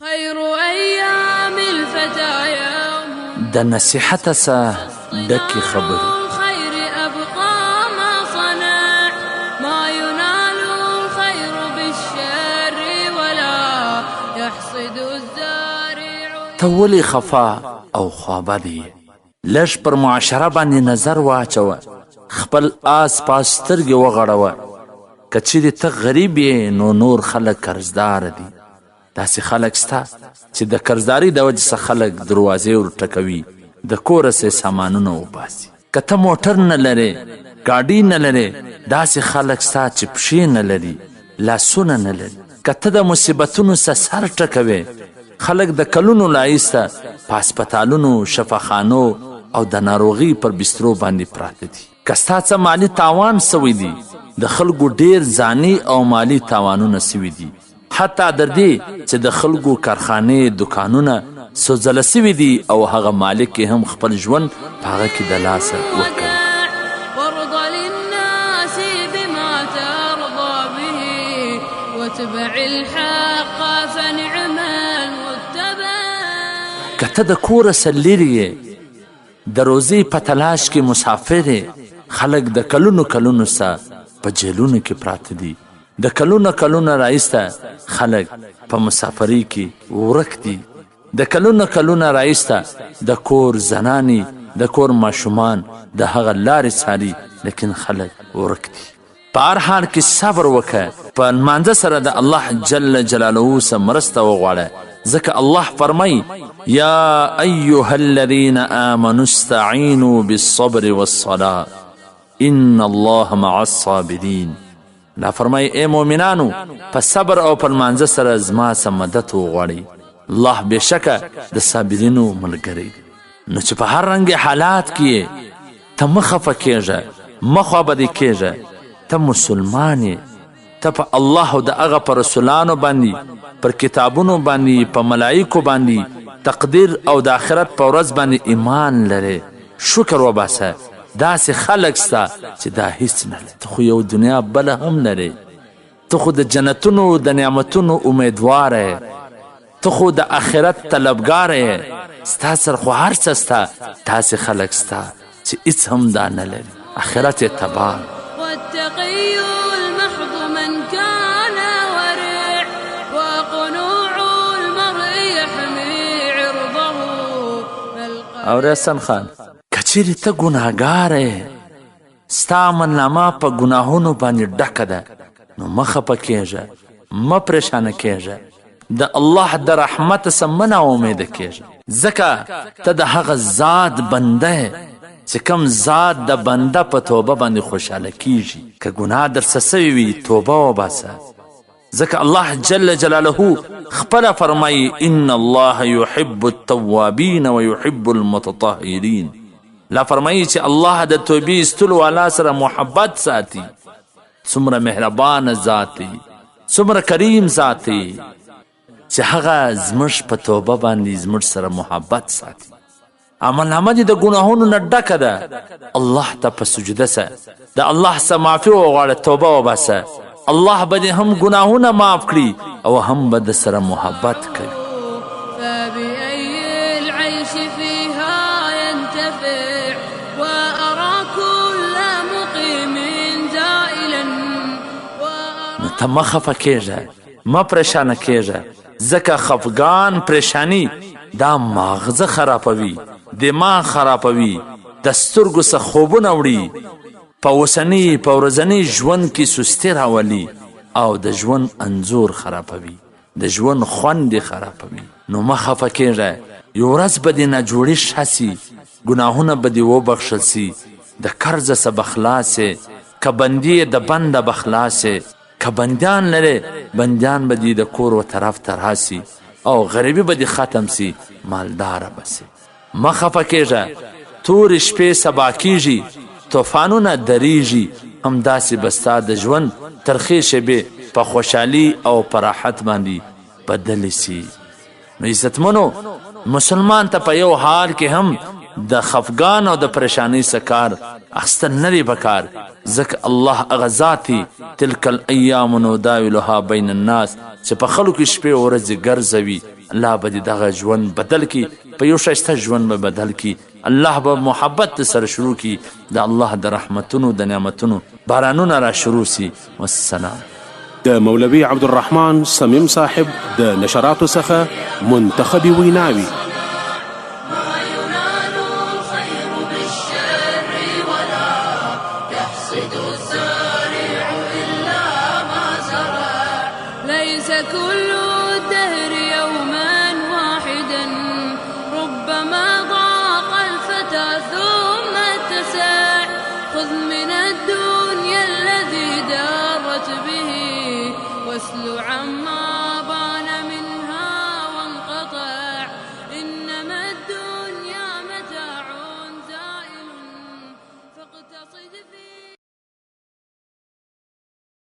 خير أيام الفتى يوم د نصیحت څخه ډکې خبرې الخير أبقى ما صنع ما ينال الخير بالشر ولا يحصد الزارع. ته ولې خفا او خوابدی لږ پر معاشره باندې نظر واچوه، خپل آس پاس سترګې وغړوه. که چیرې ته غریب یې نو نور خلک قرضدار دي. داسې خلک سته چې د قرضداري د وجې څخه خلک دروازې ورټکوي، د کوره سې سامانونه وباسي. که ته موټر نه لرې، ګاډي نه لرې، داسې خلک سته چې پښې نه لري، لاسونه نه لري. که ته د مصیبتونو څخه سر ټکوې، خلک د کلونو لایسته په هسپتالونو، شفاخانو او د ناروغي پر بسترو باندې پراته دي. که ستا څه مالي تاوان سوی دی، د خلکو ډیر ځاني او مالي تاوانونه سوي دي. حتی در دې چې د خلکو کارخانې، دکانونه سوځله سوي دي او هغه مالک یې هم خپل ژوند په هغه کې د لاسه ورکوي. وارض للناس بما ترضى به واتبع الحق فنعم المتبع. که ته د کوره څه لرې یې، د روزي په تلاش کې مسافر یې، خلک د کلونو کلونو څخه په جیلونو کې پراته دي. د کلونه رایسته خلک په مسافرۍ کې ورک دي. د کلونه رایسته د کور زنانی، د کور ماشومان د هغه لارې څاري، لیکن خلک ورک دي. په هر حال کې صبر وکړه، په لمانځه سره د الله جل جلاله سره مرسته وغواړه، ځکه الله فرمایي یا ایها الذین آمنوا استعینوا بالصبر والصلاة ان الله مع الصابرین. لا فرمای ای مومنانو، په صبر او په لمانځه سره زما څخه مدد وغواړئ، الله بېشکه د صابرینو ملګری دی. نو چې په هر رنګ حالات کې ته مه خفه کېږه، مه خوابدی کېږه. ته مسلمان یې، ته په الله او د هغه په رسولانو باندې، پر کتابونو باندې، په ملایکو باندې، تقدیر او د آخرت په ورځ باندې ایمان لرې. شکر وباسه. داسې خلک سته چې دا هیڅ نه لري. ته خو یو دنیا بله هم لرې، ته خو د جنتونو د نعمتونو امیدواره یې، ته خو د آخرت طلبګاره یې، ستا سره خو هر څه سته. داسې خلک سته چې هیڅ هم دا نه لري، آخرت یې تباه. والتقي المحض من كان ورع وقنوع المرء يحمي عرضه. اور حسن خان، کچیرې ته ګناهګار یې، ستا عملنامه په ګناهونو باندې ډکه ده، نو مه خفه کېږه، مه پریشانه کېږه. د الله د رحمت څخه مه ناامیده کېږه، ځکه ته د هغه ذات بنده یې چې کوم ذات د بنده په توبه باندې خوشحاله کېږي. که ګناه درڅه سوي وي، توبه وباسه، ځکه الله جل جلاله خپله فرمایي ان الله يحب التوابین ويحب المتطهرین. لا فرمایي چې الله د توبې ایستلو والا سره محبت ساتي. څومره مهربان ذات دی، څومره کریم ذات دی چې هغه زموږ په توبه باندې زموږ سره محبت ساتي. عملنامه دې د ګناهونو نه ډکه ده. الله ته په سجده سه، د الله څخه معافي وغواړه، توبه وباسه. الله به دې هم ګناهونه معاف کړي او هم به د سره محبت کوي. فبأي العيش فيها ينتفع وأرى كل مقيم زائلا. نو ته مه خفه کېږه، مه پریشانه کېږه، ځکه خفګان، پریشانی دا ماغزه خرابوي، دماغ خرابوي، د سترګو څخه خوبونه وړي، په اوسني په ورځني ژوند کې سستي راولي او د ژوند انځور خرابوي، د ژوند خوند یې خرابوي. نو مه خفه کېږه، یو ورځ به دې ناجوړي شاسي، ګناهونه به دې وبخښل سي، د قرضه څخه به خلاص یې، که بندي د بنده به خلاص یې، که بندیان لرې، بندیان به دې د کور و طرف ته راسي او غریبي به دې ختم سي، مالداره به سي. مه خفه کېږه، تورې شپې سبا کېږي، طوفانونه درېږي، همداسې به ستا د ژوند ترخې شېبې په خوشحالي او په راحت باندې بدلې سي. نو عزتمنو، مسلمان ته په یو حال کې هم د خفګان او د پریشانۍ سکار اخستل نه دی پکار ځکه الله هغه ذات دی تلک الایام نداولها بین الناس چې په خلکو شپې او ورځې ګرځوي الله به دغه ژوند بدل کی په یو ښایسته ژوند به بدل کی الله به محبت سره شروع کی د الله د رحمتونو د نعمتونو بارانونه را شروع سي والسلام. د مولوي عبدالرحمن صمیم صاحب د نشراتو څخه منتخبي ویناوي. ليس كل الدهر